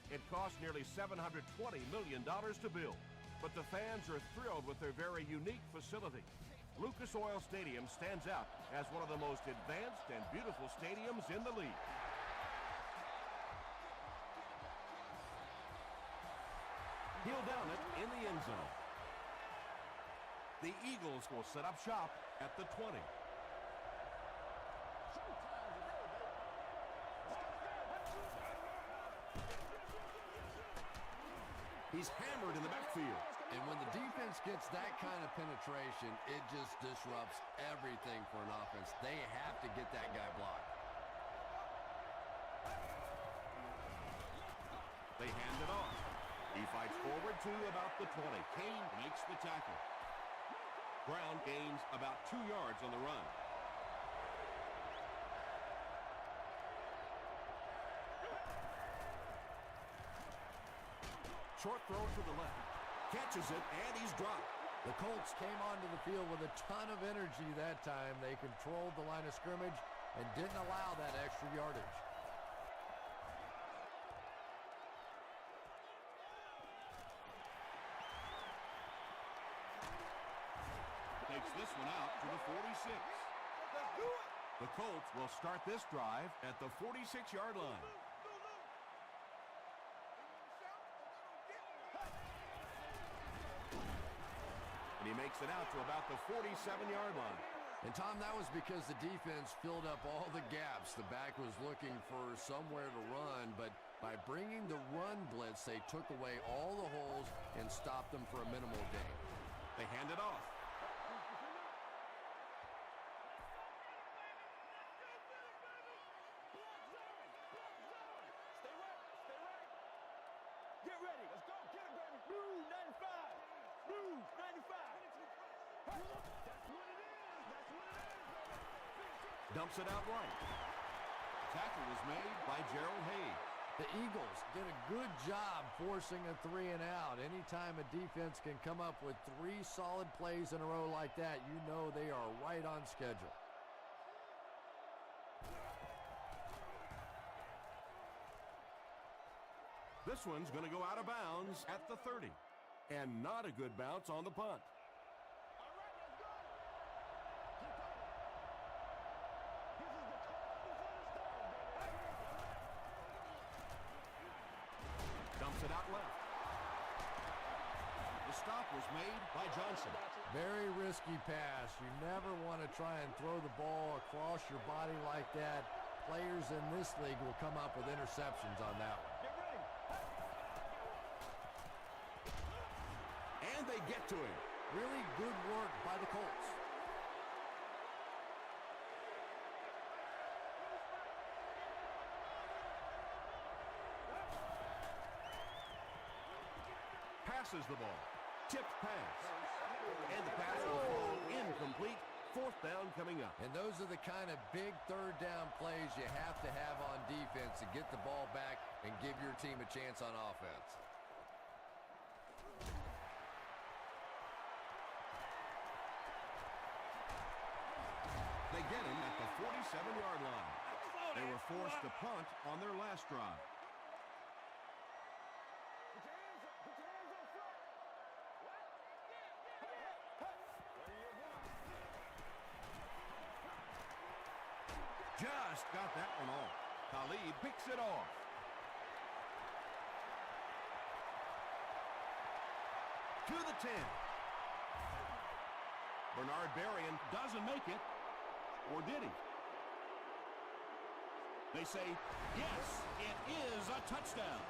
It cost nearly $720 million to build, but the fans are thrilled with their very unique facility. Lucas Oil Stadium stands out as one of the most advanced and beautiful stadiums in the league. He'll down it in the end zone. The Eagles will set up shop at the 20. He's hammered in the backfield. And when the defense gets that kind of penetration, it just disrupts everything for an offense. They have to get that guy blocked. They hand it off. He fights forward to about the 20. Kane makes the tackle. Brown gains about 2 yards on the run. Short throw to the left. Catches it, and he's dropped. The Colts came onto the field with a ton of energy that time. They controlled the line of scrimmage and didn't allow that extra yardage. Takes this one out to the 46. Let's do it. The Colts will start this drive at the 46-yard line. And he makes it out to about the 47-yard line. And, Tom, that was because the defense filled up all the gaps. The back was looking for somewhere to run, but by bringing the run blitz, they took away all the holes and stopped them for a minimal gain. They hand it off. Get ready. Let's go. Get it, baby. Blue 95. Blue 95. That's what it is. That's what it is. Dumps it out right. Tackle was made by Gerald Hayes. The Eagles did a good job forcing a 3-and-out. Anytime a defense can come up with 3 solid plays in a row like that, you know they are right on schedule. This one's going to go out of bounds at the 30. And not a good bounce on the punt. All right, let's go. Keep going. This is the call before the storm, baby. Dumps it out left. The stop was made by Johnson. Very risky pass. You never want to try and throw the ball across your body like that. Players in this league will come up with interceptions on that one. Get ready. And they get to him. Really good work by the Colts. Passes the ball. Tipped pass. And the pass will fall incomplete. 4th down coming up. And those are the kind of big 3rd down plays you have to have on defense to get the ball back and give your team a chance on offense. They get him at the 47-yard line. They were forced to punt on their last drive. Put your hands up. Put your hands up front. What? What are you doing? Just got that one off. Khalid picks it off. To the 10. Bernard Berrien doesn't make it. Or did he? They say, yes, it is a touchdown.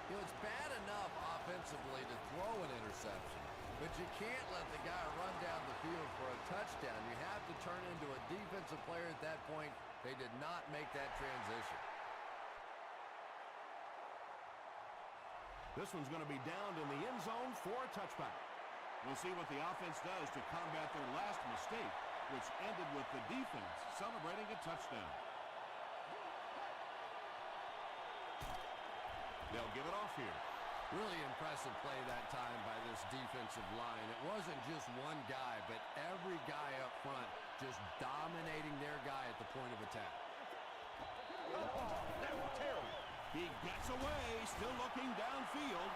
You know, it's bad enough offensively to throw an interception, but you can't let the guy run down the field for a touchdown. You have to turn into a defensive player at that point. They did not make that transition. This one's going to be downed in the end zone for a touchback. We'll see what the offense does to combat their last mistake, which ended with the defense celebrating a touchdown. They'll give it off here. Really impressive play that time by this defensive line. It wasn't just one guy, but every guy up front just dominating their guy at the point of attack. That was terrible. He gets He's still looking downfield.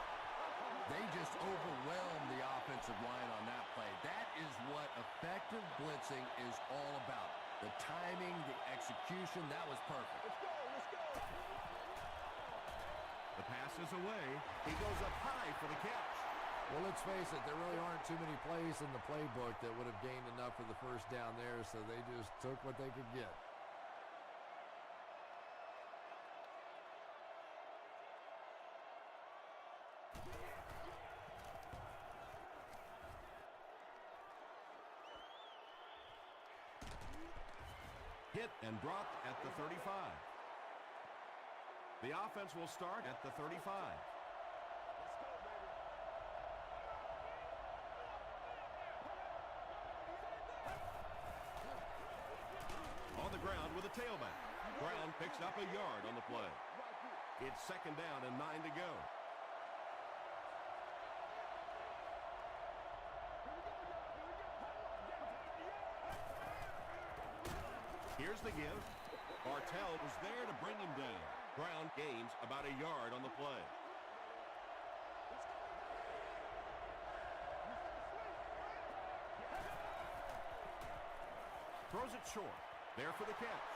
They just overwhelmed the offensive line on that play. That is what effective blitzing is all about. The timing, the execution, that was perfect. Let's go, let's go. The pass is away. He goes up high for the catch. Well, let's face it, there really aren't too many plays in the playbook that would have gained enough for the first down there, so they just took what they could get. Hit and dropped at the 35. The offense will start at the 35. On the ground with a tailback. Brown picks up a yard on the play. It's second down and 9 to go. Here's the give. Bartell was there to bring him down. Brown gains about a yard on the play. Throws it short. There for the catch.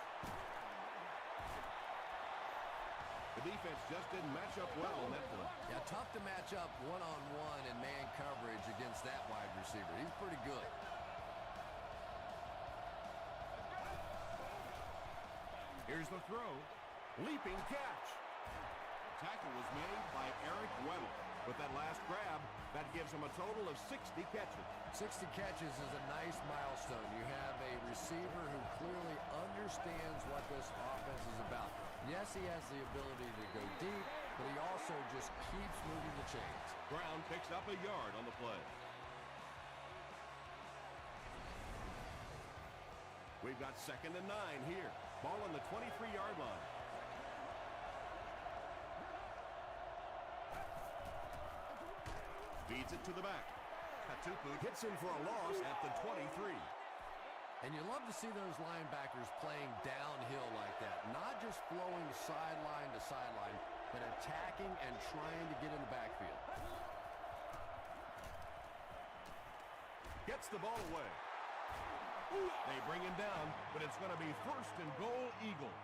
The defense just didn't match up well on that play. Yeah, tough to match up one-on-one in man coverage against that wide receiver. He's pretty good. Here's the throw. Leaping catch. Tackle was made by Eric Weddle. With that last grab, that gives him a total of 60 catches. 60 catches is a nice milestone. You have a receiver who clearly understands what this offense is about. Yes, he has the ability to go deep, but he also just keeps moving the chains. Brown picks up a yard on the play. We've got second and 9 here. Ball on the 23-yard line. Feeds it to the back. Katupu hits him for a loss at the 23. And you love to see those linebackers playing downhill like that. Not just flowing sideline to sideline, but attacking and trying to get in the backfield. Gets the ball away. They bring him down, but it's going to be first and goal, Eagles.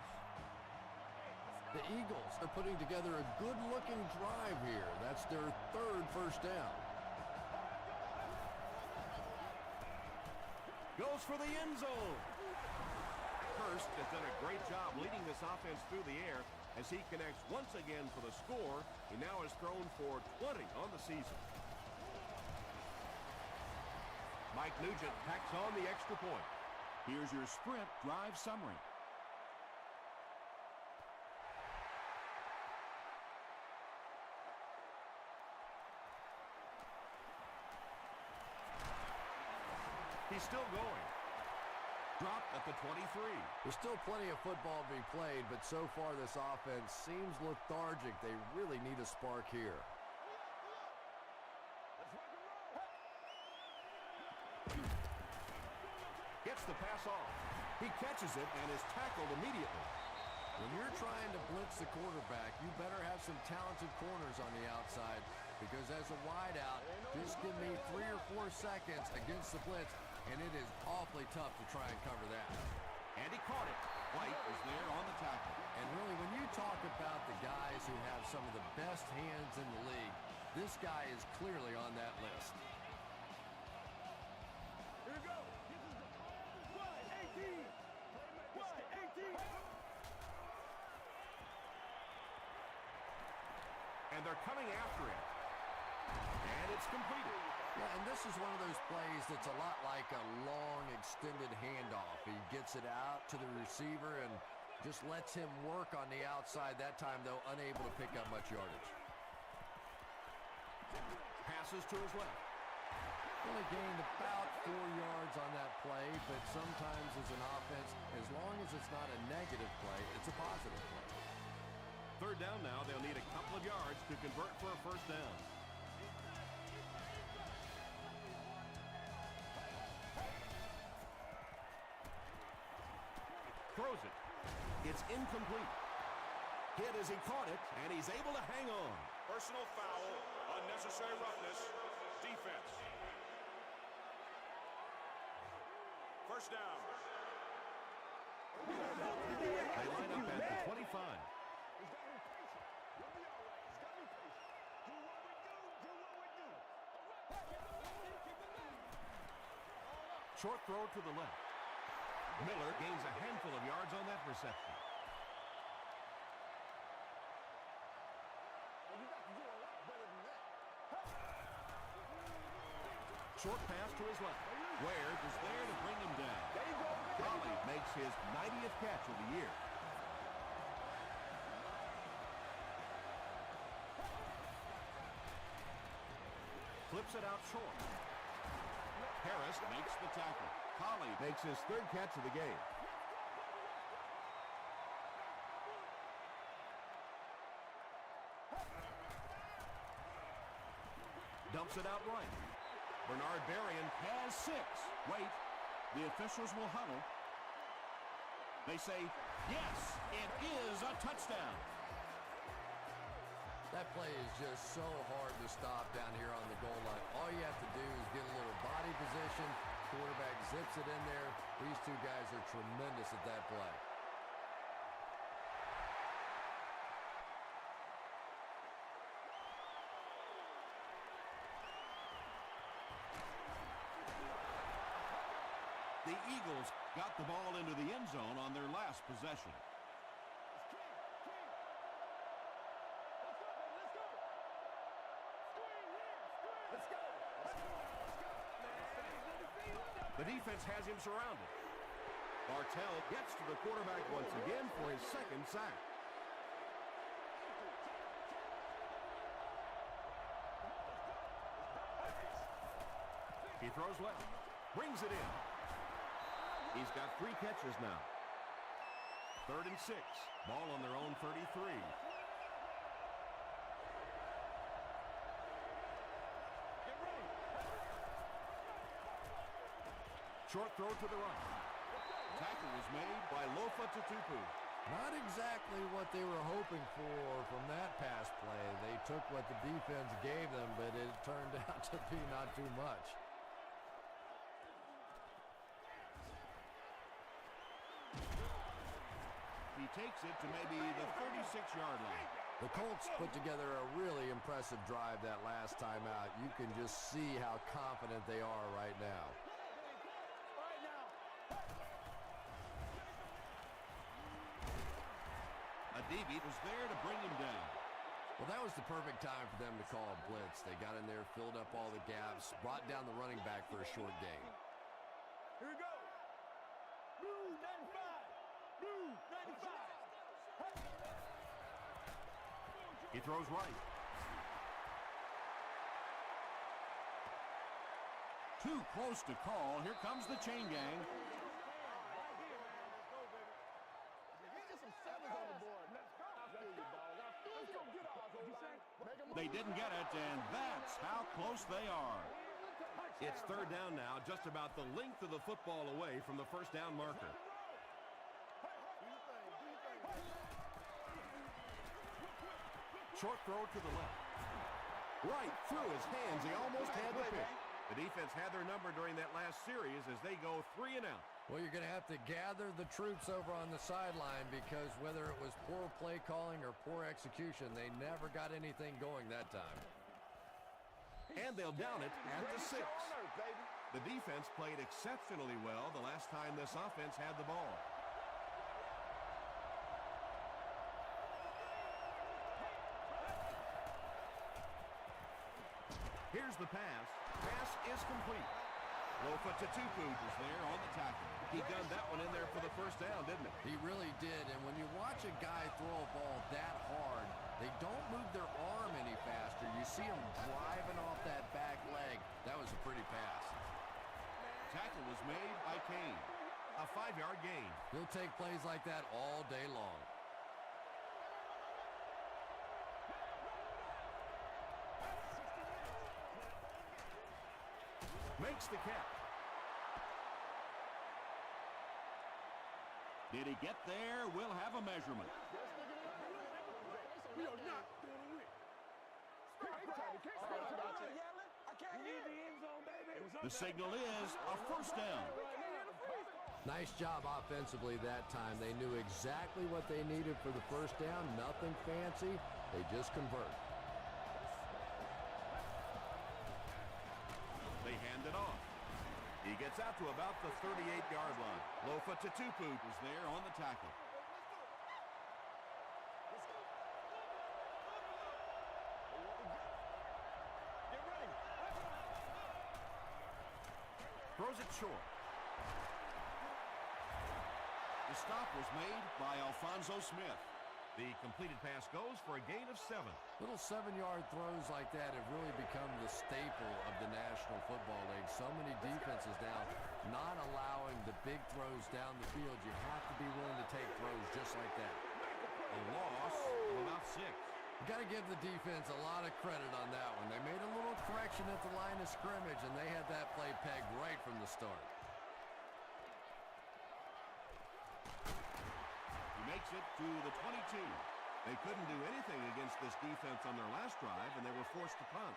The Eagles are putting together a good-looking drive here. That's their third first down. Goes for the end zone. Hurst has done a great job leading this offense through the air as he connects once again for the score. He now has thrown for 20 on the season. Mike Nugent packs on the extra point. Here's your sprint drive summary. He's still going. Dropped at the 23. There's still plenty of football to be played, but so far this offense seems lethargic. They really need a spark here. Gets the pass off. He catches it and is tackled immediately. When you're trying to blitz the quarterback, you better have some talented corners on the outside, because as a wideout, just give me 3 or 4 seconds against the blitz, and it is awfully tough to try and cover that. And he caught it. White was there on the tackle. And really, when you talk about the guys who have some of the best hands in the league, this guy is clearly on that list. Here we go. This is the wide 18. Wide 18. And they're coming after it. And it's completed. Yeah, and this is one of those plays that's a lot like a long, extended handoff. He gets it out to the receiver and just lets him work on the outside. That time, though, unable to pick up much yardage. Passes to his left. Only gained about 4 yards on that play, but sometimes as an offense, as long as it's not a negative play, it's a positive play. Third down now. They'll need a couple of yards to convert for a first down. Throws it. It's incomplete. hit as he caught it, and he's able to hang on. Personal foul, unnecessary roughness, defense. First down. They line up at the 25. He's got to be patient. We'll be all right. He's got to be patient. Do what we do. Do what we do. Short throw to the left. Miller gains a handful of yards on that reception. You got to do a lot better than that. Short pass to his left. Ware is there to bring him down. There you go. Raleigh makes his 90th catch of the year. Flips it out short. Harris makes the tackle. Collie makes his third catch of the game. Dumps it out right. Bernard Berrien has 6. Wait, the officials will huddle. They say, yes, it is a touchdown. That play is just so hard to stop down here on the goal line. All you have to do is get a little body position. Quarterback zips it in there. These two guys are tremendous at that play. The Eagles got the ball into the end zone on their last possession. The defense has him surrounded. Bartell gets to the quarterback once again for his second sack. He throws left. Brings it in. He's got 3 catches now. 3rd and 6. Ball on their own 33. Short throw to the right. Tackle was made by Lofa Tatupu. Not exactly what they were hoping for from that pass play. They took what the defense gave them, but it turned out to be not too much. He takes it to maybe the 36-yard line. The Colts put together a really impressive drive that last time out. You can just see how confident they are right now. Adibi was there to bring him down. Well, that was the perfect time for them to call a blitz. They got in there, filled up all the gaps, brought down the running back for a short gain. Here we go. Blue 95. Blue 95. He throws right. Too close to call. Here comes the chain gang. They didn't get it, and that's how close they are. It's 3rd down now, just about the length of the football away from the first down marker. Short throw to the left. Right through his hands. He almost had the pick. The defense had their number during that last series as they go 3 and out. Well, you're going to have to gather the troops over on the sideline because whether it was poor play calling or poor execution, they never got anything going that time. And they'll down it at the 6. The defense played exceptionally well the last time this offense had the ball. Here's the pass. Pass is complete. Lofa Tatupu was there on the tackle. He gunned that one in there for the first down, didn't he? He really did, and when you watch a guy throw a ball that hard, they don't move their arm any faster. You see him driving off that back leg. That was a pretty pass. Tackle was made by Kane. A 5-yard gain. He'll take plays like that all day long. Makes the catch. Did he get there? We'll have a measurement. The signal is a first down. Nice job offensively that time. They knew exactly what they needed for the first down. Nothing fancy. They just convert. They hand it off. He gets out to about the 38-yard line. Lofa Tatupu Was there on the tackle. throws it short. The stop was made by Alfonso Smith. The completed pass goes for a gain of 7. Little 7-yard throws like that have really become the staple of the National Football League. So many defenses now not allowing the big throws down the field. You have to be willing to take throws just like that. A loss of about 6. You got to give the defense a lot of credit on that one. They made a little correction at the line of scrimmage, and they had that play pegged right from the start. He makes it to the 22. They couldn't do anything against this defense on their last drive, and they were forced to punt.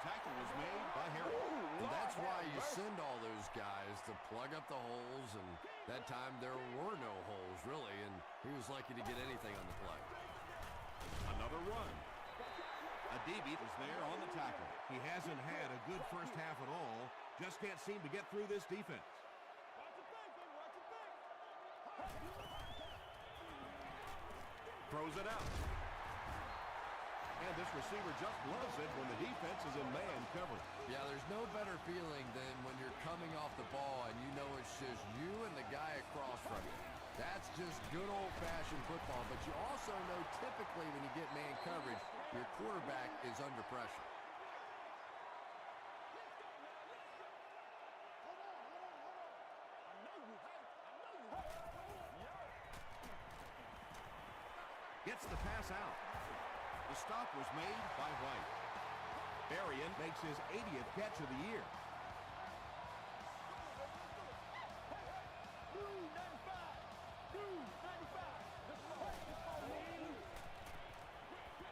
Tackle was made by Harry. And that's why you send all those guys to plug up the holes, and that time there were no holes, really, and he was lucky to get anything on the play. Another run. Adibi was there on the tackle. He hasn't had a good first half at all. Just can't seem to get through this defense. Throws it out. And this receiver just loves it when the defense is in man coverage. Yeah, there's no better feeling than when you're coming off the ball and you know it's just you and the guy across from you. That's just good old-fashioned football, but you also know typically when you get man coverage, your quarterback is under pressure. Gets the pass out. The stop was made by White. Berrien makes his 80th catch of the year.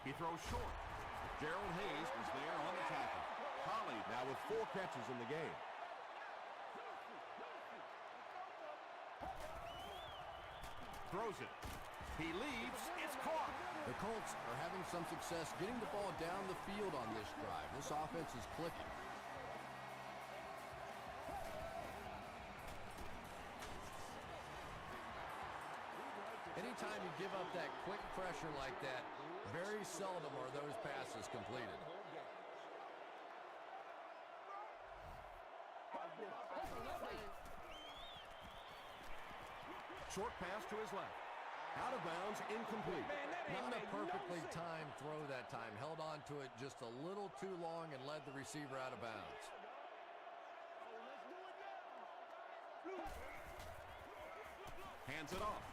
He throws short. Gerald Hayes was there on the tackle. Collie now with 4 catches in the game. Throws it. He leads. It's caught. The Colts are having some success getting the ball down the field on this drive. This offense is clicking. Anytime you give up that quick pressure like that, very seldom are those passes completed. Short pass to his left. Out of bounds, incomplete. Not a perfectly timed throw that time. Held on to it just a little too long and led the receiver out of bounds. Hands it off.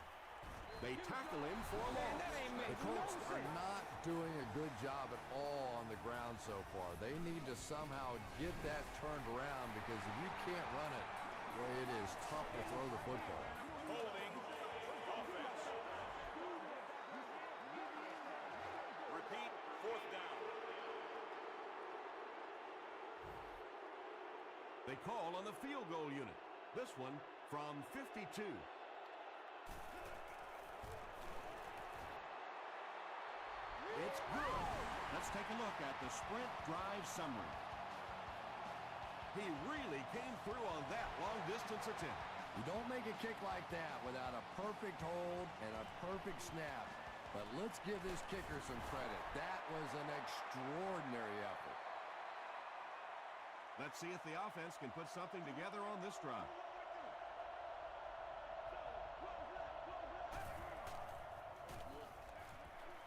They tackle him for a loss. The Colts are not doing a good job at all on the ground so far. They need to somehow get that turned around because if you can't run it, well, it is tough to throw the football. Holding offense. Repeat, 4th down. They call on the field goal unit. This one from 52. It's good. Let's take a look at the sprint drive summary. He really came through on that long-distance attempt. You don't make a kick like that without a perfect hold and a perfect snap. But let's give this kicker some credit. That was an extraordinary effort. Let's see if the offense can put something together on this drive.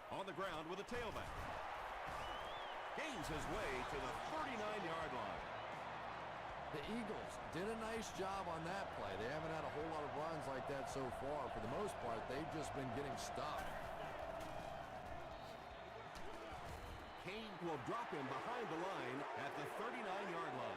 On the ground with a tailback. Gains his way to the 39-yard line. The Eagles did a nice job on that play. They haven't had a whole lot of runs like that so far. For the most part, they've just been getting stuffed. Kane will drop him behind the line at the 39-yard line.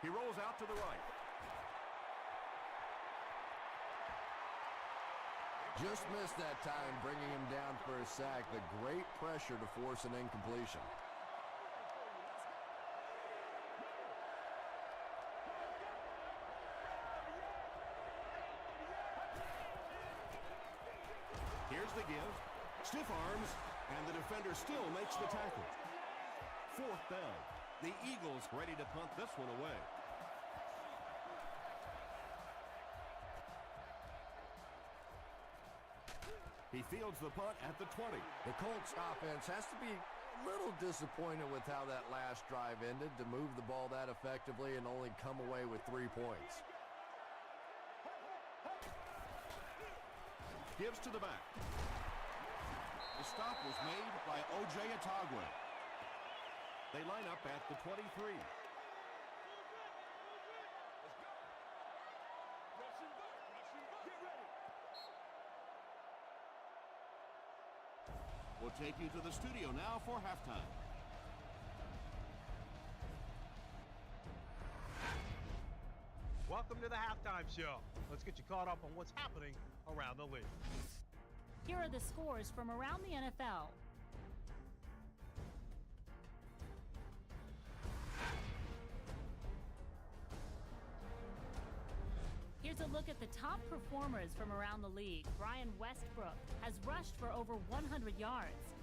He rolls out to the right. Just missed that time, bringing him down for a sack, but great pressure to force an incompletion. Here's the give. Stiff arms, and the defender still makes the tackle. 4th down. The Eagles ready to punt this one away. He fields the punt at the 20. The Colts offense has to be a little disappointed with how that last drive ended, to move the ball that effectively and only come away with 3 points. Gives to the back. The stop was made by O.J. Atagwe. They line up at the 23. We'll take you to the studio now for halftime. Welcome to the halftime show. Let's get you caught up on what's happening around the league. Here are the scores from around the NFL. Here's a look at the top performers from around the league. Brian Westbrook has rushed for over 100 yards.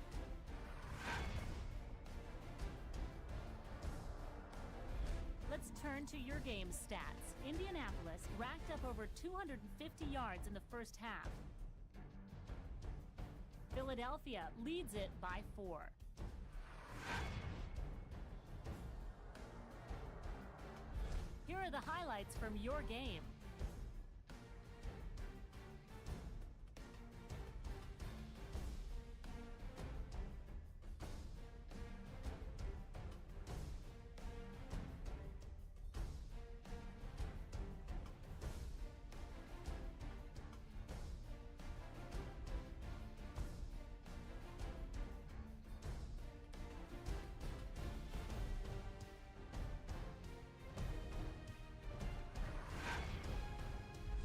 Let's turn to your game stats. Indianapolis racked up over 250 yards in the first half. Philadelphia leads it by 4. Here are the highlights from your game.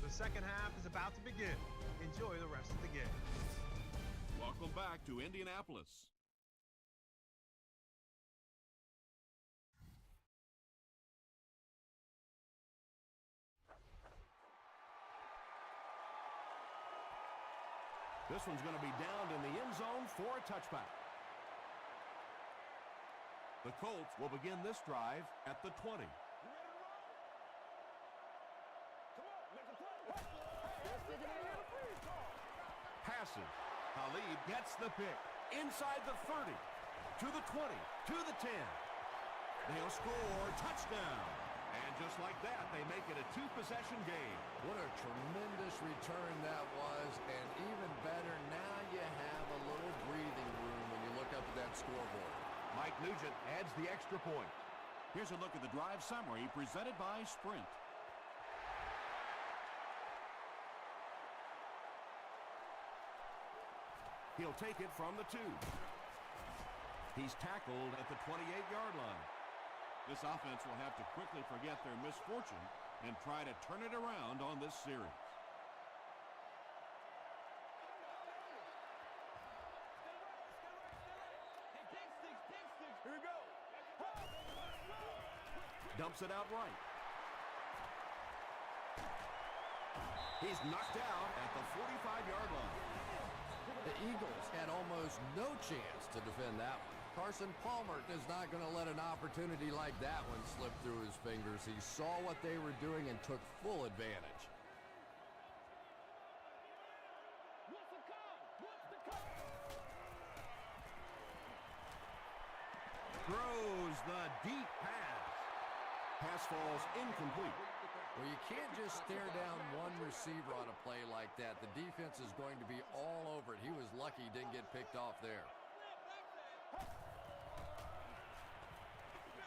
The second half is about to begin. Enjoy the rest of the game. Welcome back to Indianapolis. This one's going to be downed in the end zone for a touchback. The Colts will begin this drive at the 20. Passes. Khalid gets the pick. Inside the 30. To the 20. To the 10. They'll score. Touchdown. And just like that, they make it a 2-possession game. What a tremendous return that was, and even better, now you have a little breathing room when you look up at that scoreboard. Mike Nugent adds the extra point. Here's a look at the drive summary presented by Sprint. He'll take it from the 2. He's tackled at the 28-yard line. This offense will have to quickly forget their misfortune and try to turn it around on this series. Here we go. Dumps it out right. He's knocked out at the 45-yard line. The Eagles had almost no chance to defend that one. Carson Palmer is not going to let an opportunity like that one slip through his fingers. He saw what they were doing and took full advantage. Throws the deep pass. Pass falls incomplete. Well, you can't just stare down one receiver on a play like that. The defense is going to be all over it. He was lucky he didn't get picked off there.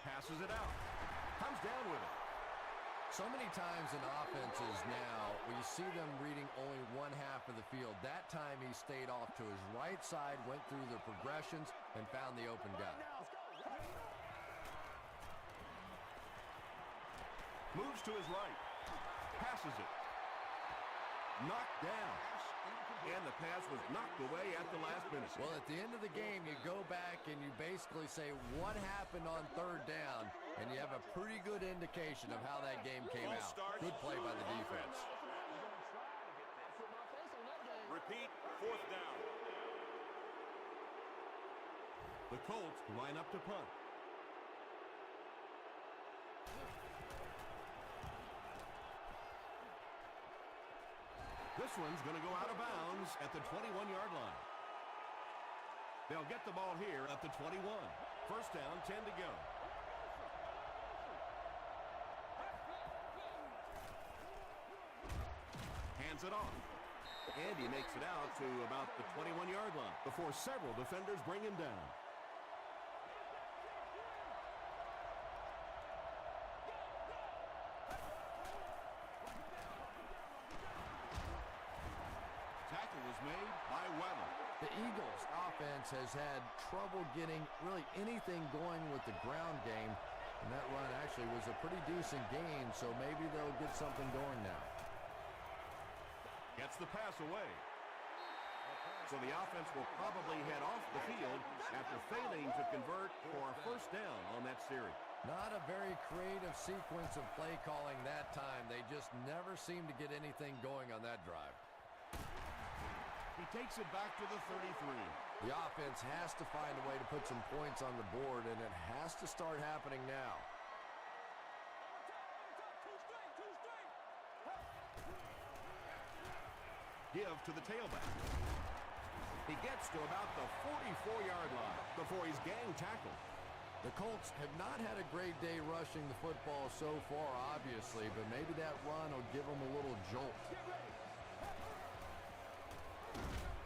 Passes it out. Comes down with it. So many times in offenses now, we see them reading only one half of the field. That time he stayed off to his right side, went through the progressions, and found the open guy. Moves to his right. Passes it. Knocked down. And the pass was knocked away at the last minute. Well, at the end of the game, you go back and you basically say what happened on third down, and you have a pretty good indication of how that game came out. Good play by the defense. Repeat, fourth down. The Colts line up to punt. This one's going to go out of bounds at the 21-yard line. They'll get the ball here at the 21. First down, 10 to go. Hands it off. And he makes it out to about the 21-yard line Before several defenders bring him down. Tackle was made by Weddle. The Eagles' offense has had trouble getting really anything going with the ground game, and that run actually was a pretty decent gain, so maybe they'll get something going now. Gets the pass away. So the offense will probably head off the field after failing to convert for a first down on that series. Not a very creative sequence of play calling that time. They just never seem to get anything going on that drive. He takes it back to the 33. The offense has to find a way to put some points on the board, and it has to start happening now. Give to the tailback. He gets to about the 44-yard line Before he's gang tackled. The Colts have not had a great day rushing the football so far, obviously, but maybe that run will give them a little jolt.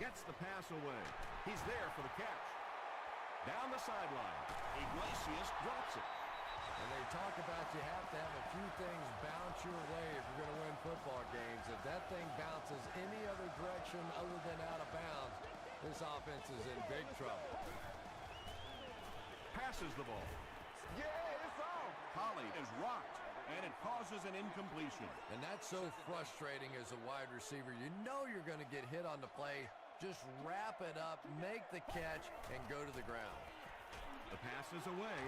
Gets the pass away. He's there for the catch. Down the sideline. Iglesias drops it. And they talk about you have to have a few things bounce your way if you're going to win football games. If that thing bounces any other direction other than out of bounds, this offense is in big trouble. Passes the ball. Yeah, it's on. Holly is rocked, and it causes an incompletion. And that's so frustrating as a wide receiver. You know you're going to get hit on the play. Just wrap it up, make the catch, and go to the ground. The pass is away.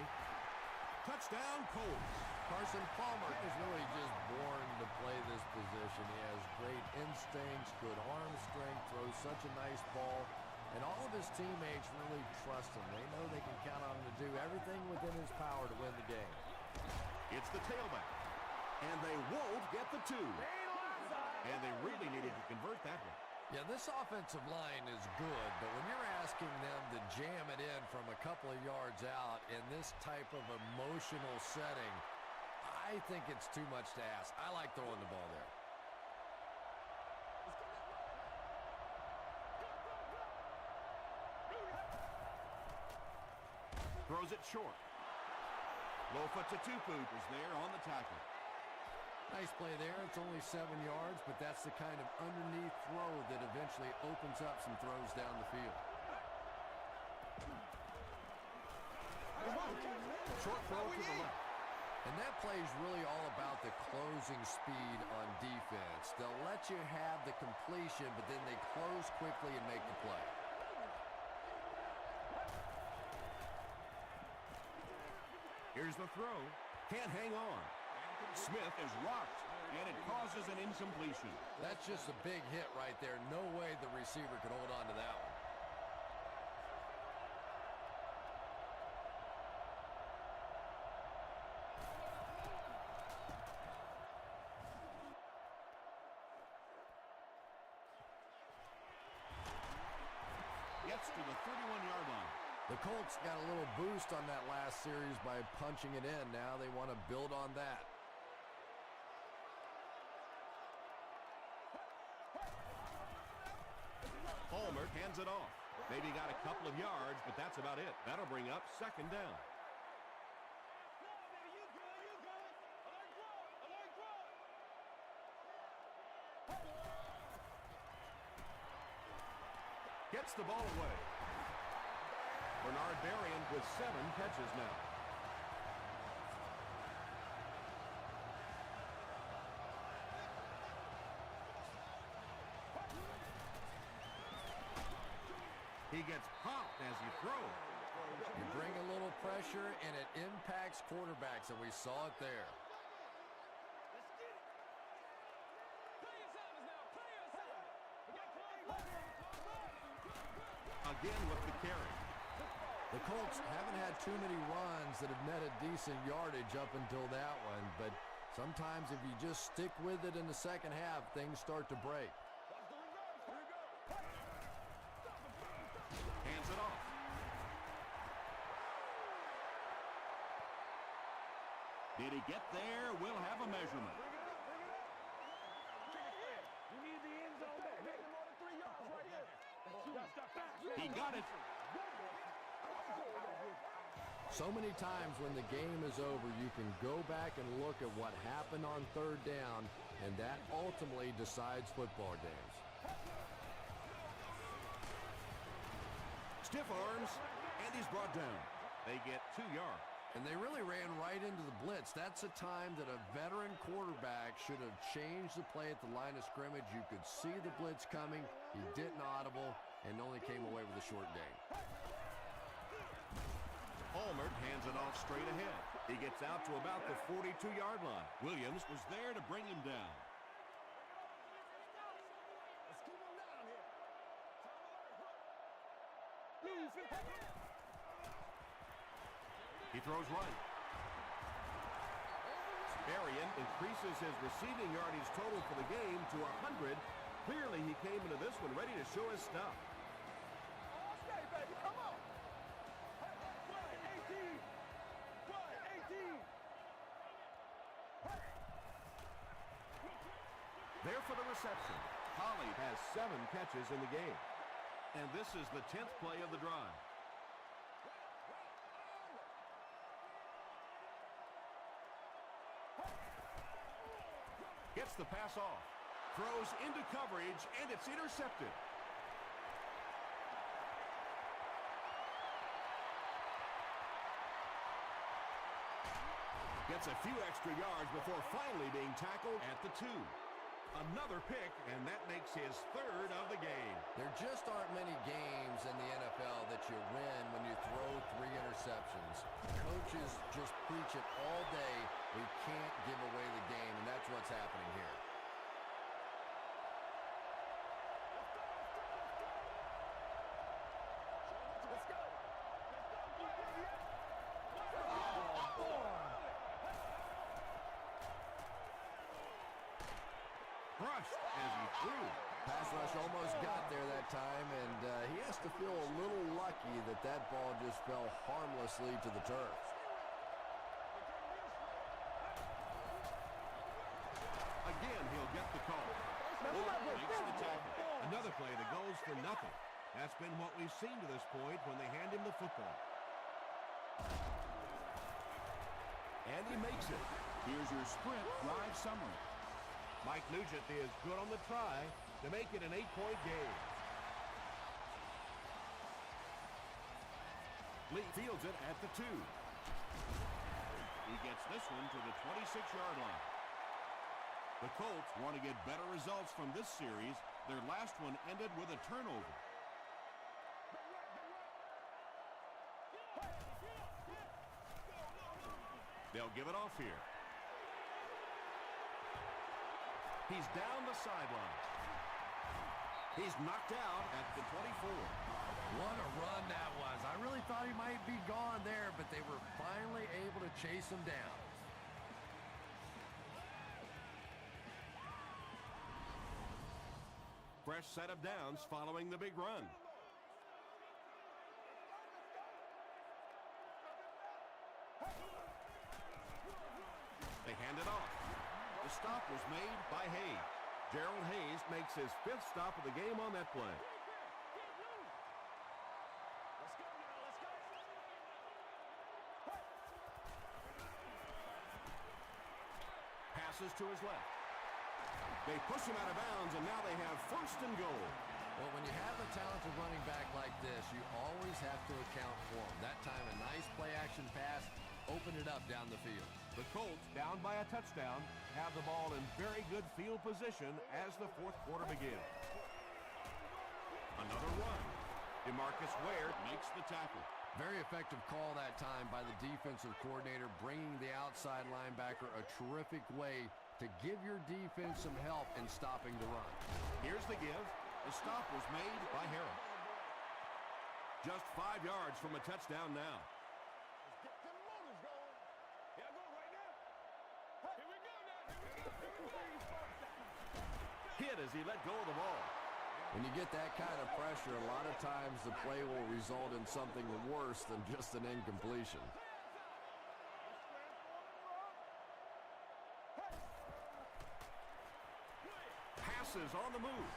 Touchdown, Colts. Carson Palmer is really just born to play this position. He has great instincts, good arm strength, throws such a nice ball. And all of his teammates really trust him. They know they can count on him to do everything within his power to win the game. It's the tailback. And they won't get the two. And they really needed to convert that one. Yeah, this offensive line is good, but when you're asking them to jam it in from a couple of yards out in this type of emotional setting, I think it's too much to ask. I like throwing the ball there. Throws it short. Lofa Tatupu is there on the tackle. Nice play there. It's only 7 yards, but that's the kind of underneath throw that eventually opens up some throws down the field. Short throw to the left. And that play is really all about the closing speed on defense. They'll let you have the completion, but then they close quickly and make the play. Here's the throw. Can't hang on. Smith is rocked, and it causes an incompletion. That's just a big hit right there. No way the receiver could hold on to that one. Gets to the 31-yard line. The Colts got a little boost on that last series by punching it in. Now they want to build on that. Palmer hands it off. Maybe got a couple of yards, but that's about it. That'll bring up second down. Gets the ball away. Bernard Berrien with 7 catches now. He gets popped as he throws. You bring a little pressure, and it impacts quarterbacks, and we saw it there. Again with the carry. The Colts haven't had too many runs that have netted decent yardage up until that one, but sometimes if you just stick with it in the second half, things start to break. Hands it off. Did he get there? We'll have a measurement. He got it. So many times when the game is over, you can go back and look at what happened on third down, and that ultimately decides football games. Stiff arms, and he's brought down. They get 2 yards. And they really ran right into the blitz. That's a time that a veteran quarterback should have changed the play at the line of scrimmage. You could see the blitz coming. He didn't audible and only came away with a short gain. Allmert hands it off straight ahead. He gets out to about the 42-yard line. Williams was there to bring him down. He throws right. Berrien increases his receiving yardage total for the game to 100. Clearly, he came into this one ready to show his stuff. There for the reception. Holly has 7 catches in the game. And this is the 10th play of the drive. Gets the pass off. Throws into coverage, and it's intercepted. Gets a few extra yards before finally being tackled at the 2. Another pick, and that makes his 3rd of the game. There just aren't many games in the NFL that you win when you throw 3 interceptions. Coaches just preach it all day. We can't give away the game, and that's what's happening here. Brushed as he threw. Pass rush almost got there that time, and he has to feel a little lucky that that ball just fell harmlessly to the turf. Again, he'll get the call. Makes the tackle. Another play that goes for nothing. That's been what we've seen to this point when they hand him the football. And he makes it. Here's your sprint drive summary. Mike Nugent is good on the try to make it an 8-point game. Lee fields it at the 2. He gets this one to the 26-yard line. The Colts want to get better results from this series. Their last one ended with a turnover. They'll give it off here. He's down the sideline. He's knocked out at the 24. What a run that was. I really thought he might be gone there, but they were finally able to chase him down. Fresh set of downs following the big run. They hand it off. The stop was made by Hayes. Gerald Hayes makes his 5th stop of the game on that play. Passes to his left. They push him out of bounds, and now they have 1st and goal. Well, when you have a talented running back like this, you always have to account for him. That time, a nice play-action pass opened it up down the field. The Colts, down by a touchdown, have the ball in very good field position as the 4th quarter begins. Another run. DeMarcus Ware makes the tackle. Very effective call that time by the defensive coordinator, bringing the outside linebacker a terrific way to give your defense some help in stopping the run. Here's the give. The stop was made by Harrell. Just 5 yards from a touchdown now. Let's get them motors going. Here I go right now. Hey, here we go now. Hit as he let go of the ball. When you get that kind of pressure, a lot of times the play will result in something worse than just an incompletion. Passes on the move.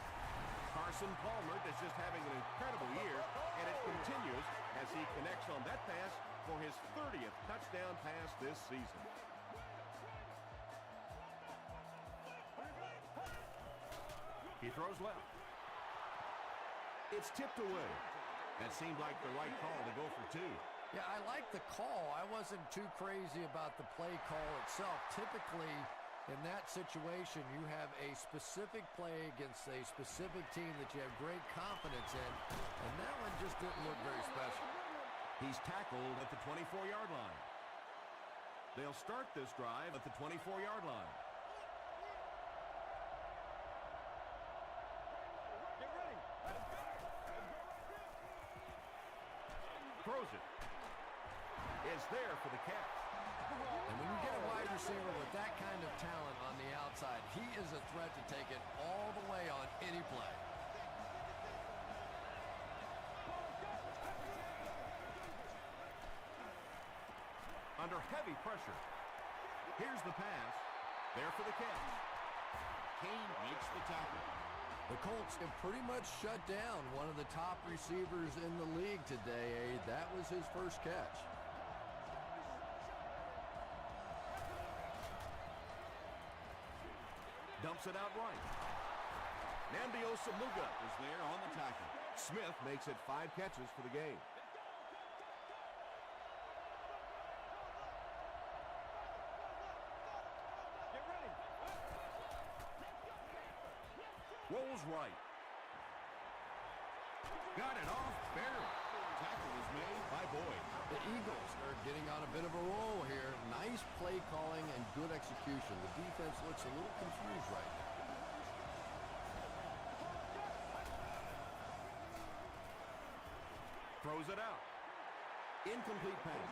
Carson Palmer is just having an incredible year, and it continues as he connects on that pass for his 30th touchdown pass this season. He throws left. It's tipped away. That seemed like the right call to go for 2. Yeah, I like the call. I wasn't too crazy about the play call itself. Typically, in that situation, you have a specific play against a specific team that you have great confidence in, and that one just didn't look very special. He's tackled at the 24-yard line. They'll start this drive at the 24-yard line. Get ready. Throws it. Is there for the catch. And when you get a wide receiver with that kind of talent on the outside, he is a threat to take it all the way on any play. Under heavy pressure. Here's the pass. There for the catch. Kane makes the tackle. The Colts have pretty much shut down one of the top receivers in the league today. That was his first catch. Dumps it out right. Nambiosa Muga is there on the tackle. Smith makes it 5 catches for the game. Get ready. Rolls right. Got it off barely. Tackle is made by Boyd. The Eagles are getting on a bit of a roll here. Nice play calling and good execution. The defense looks a little confused right now. Throws it out. Incomplete pass.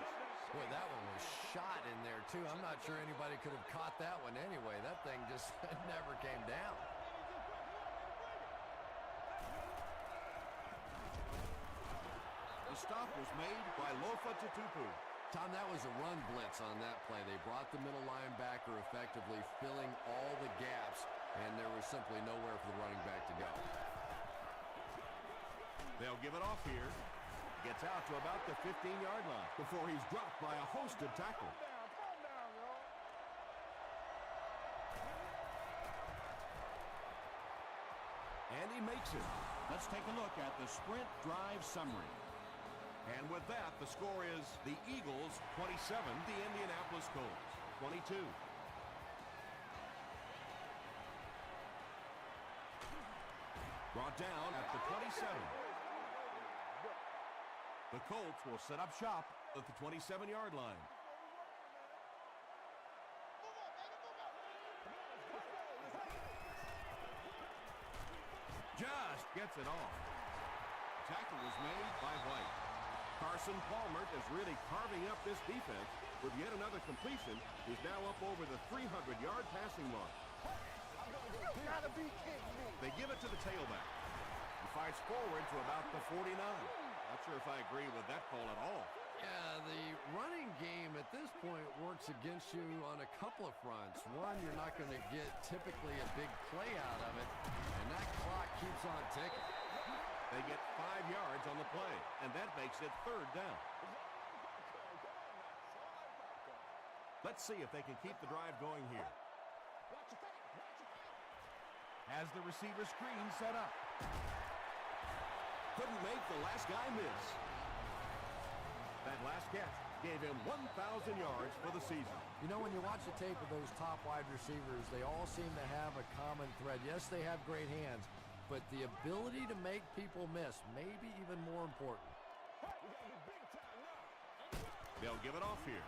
Boy, that one was shot in there, too. I'm not sure anybody could have caught that one anyway. That thing just never came down. The stop was made by Lofa Tutupu. Tom, that was a run blitz on that play. They brought the middle linebacker effectively filling all the gaps, and there was simply nowhere for the running back to go. They'll give it off here. Gets out to about the 15-yard line before he's dropped by a host of tackles. Calm down, yo. And he makes it. Let's take a look at the sprint drive summary. And with that, the score is the Eagles 27, the Indianapolis Colts 22. Brought down at the 27. The Colts will set up shop at the 27-yard line. Just gets it off. Tackle was made by White. Carson Palmer is really carving up this defense with yet another completion. He's now up over the 300-yard passing mark. You gotta be kidding me. They give it to the tailback. He fights forward to about the 49. Not sure if I agree with that call at all. Yeah, the running game at this point works against you on a couple of fronts. One, you're not going to get typically a big play out of it, and that clock keeps on ticking. They get 5 yards on the play, and that makes it 3rd down. Let's see if they can keep the drive going here. Has the receiver screen set up. Couldn't make the last guy miss. That last catch gave him 1,000 yards for the season. You know, when you watch the tape of those top wide receivers, they all seem to have a common thread. Yes, they have great hands, but the ability to make people miss may be even more important. They'll give it off here.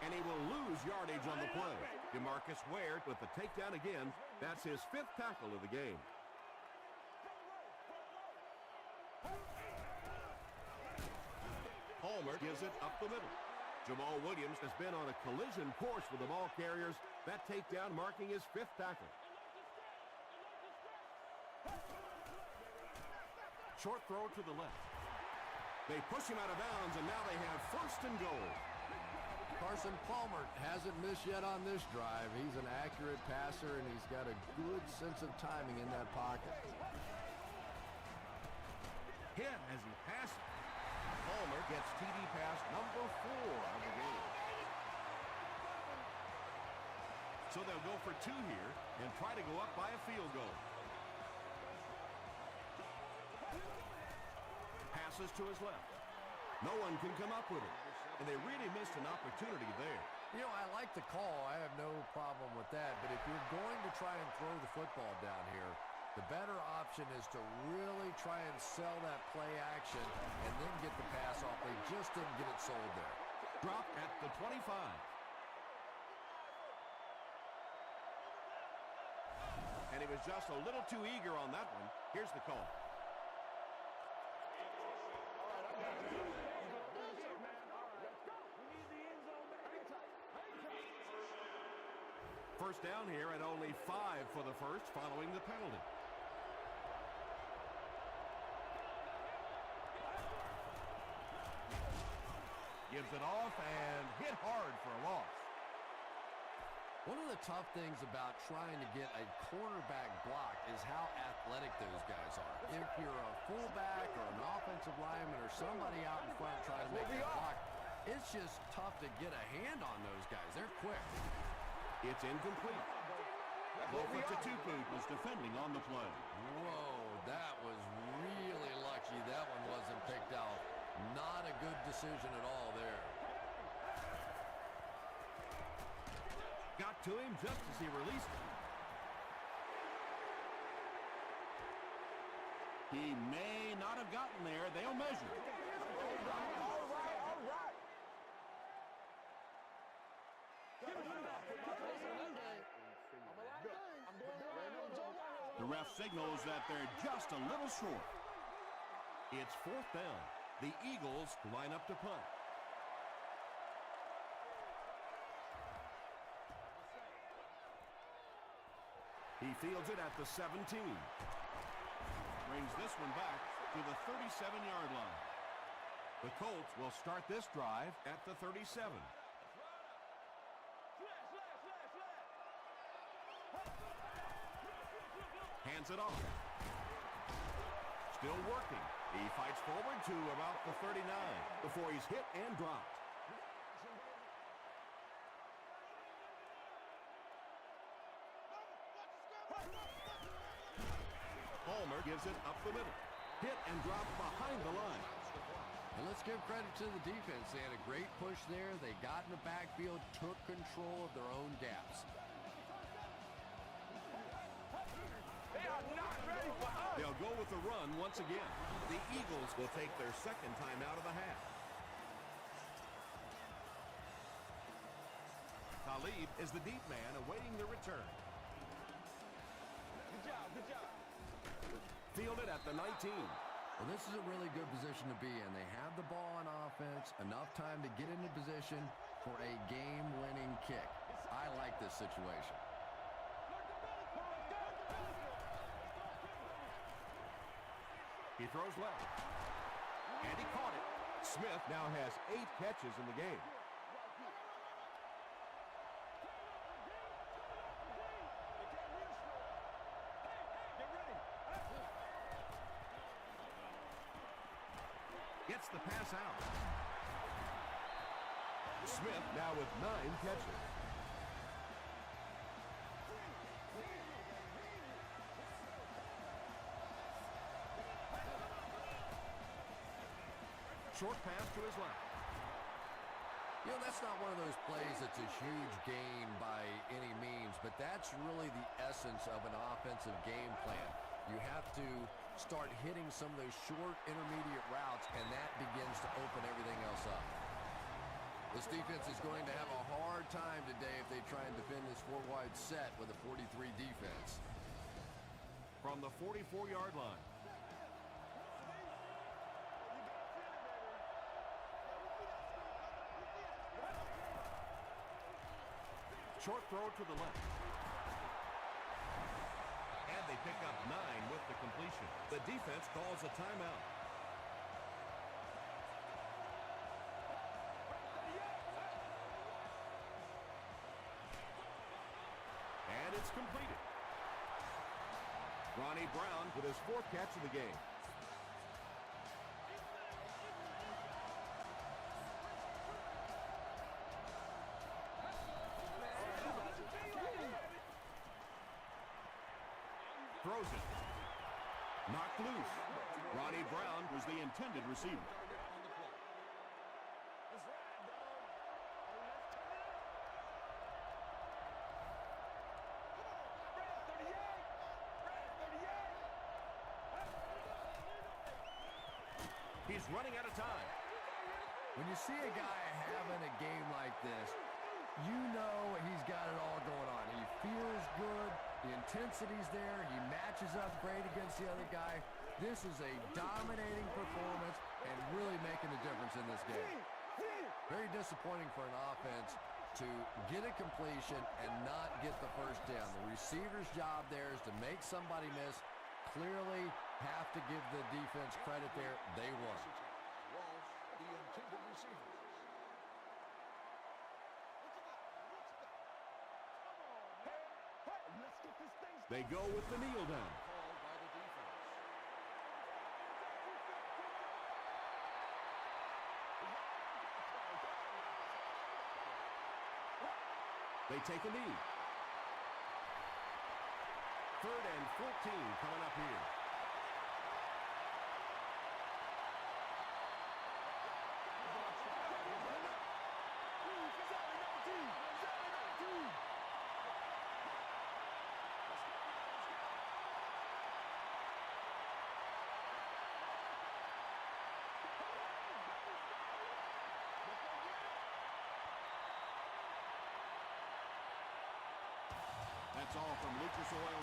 And he will lose yardage on the play. DeMarcus Ware with the takedown again. That's his 5th tackle of the game. Palmer gives it up the middle. Jamal Williams has been on a collision course with the ball carriers. That takedown marking his 5th tackle. Short throw to the left. They push him out of bounds, and now they have 1st and goal. Carson Palmer hasn't missed yet on this drive. He's an accurate passer, and he's got a good sense of timing in that pocket. Hit as he passes. Palmer gets TD pass number 4 of the game. So they'll go for 2 here and try to go up by a field goal. Passes to his left. No one can come up with it. And they really missed an opportunity there. You know, I like the call. I have no problem with that. But if you're going to try and throw the football down here, the better option is to really try and sell that play action and then get the pass off. They just didn't get it sold there. Drop at the 25. And he was just a little too eager on that one. Here's the call. First down here at only 5 for the first following the penalty. Gives it off and hit hard for a loss. One of the tough things about trying to get a cornerback block is how athletic those guys are. If you're a fullback or an offensive lineman or somebody out in front trying to make that block, it's just tough to get a hand on those guys. They're quick. It's incomplete. Lofa Tatupu was defending on the play. Whoa, that was really lucky that one wasn't picked out. Not a good decision at all there. Got to him just as he released it. He may not have gotten there. They'll measure. All right. The ref signals that they're just a little short. It's 4th down. The Eagles line up to punt. He fields it at the 17. Brings this one back to the 37-yard line. The Colts will start this drive at the 37. Hands it off. Still working. He fights forward to about the 39 before he's hit and dropped. Palmer gives it up the middle. Hit and drop behind the line. And let's give credit to the defense. They had a great push there. They got in the backfield, took control of their own gaps. They are not ready for us. They'll go with the run once again. The Eagles will take their 2nd time out of the half. Talib is the deep man awaiting the return. Good job. Fielded at the 19. Well, this is a really good position to be in. They have the ball on offense, enough time to get into position for a game-winning kick. I like this situation. He throws left. And he caught it. Smith now has 8 catches in the game. Gets the pass out. Smith now with 9 catches. Short pass to his left. You know, that's not one of those plays that's a huge gain by any means, but that's really the essence of an offensive game plan. You have to start hitting some of those short intermediate routes, and that begins to open everything else up. This defense is going to have a hard time today if they try and defend this four-wide set with a 43 defense. From the 44-yard line. Short throw to the left. And they pick up 9 with the completion. The defense calls a timeout. And it's completed. Ronnie Brown with his 4th catch of the game. Throws it. Knocked loose. Ronnie Brown was the intended receiver. He's running out of time. When you see a guy having a game like this, you know he's got it all going on. He feels good. The intensity's there. He matches up great against the other guy. This is a dominating performance and really making a difference in this game. Very disappointing for an offense to get a completion and not get the first down. The receiver's job there is to make somebody miss. Clearly have to give the defense credit there. They won. The intended receiver. They go with the kneel down. Called by the defense. They take a knee. 3rd and 14 coming up here. That's all from Lucas Oil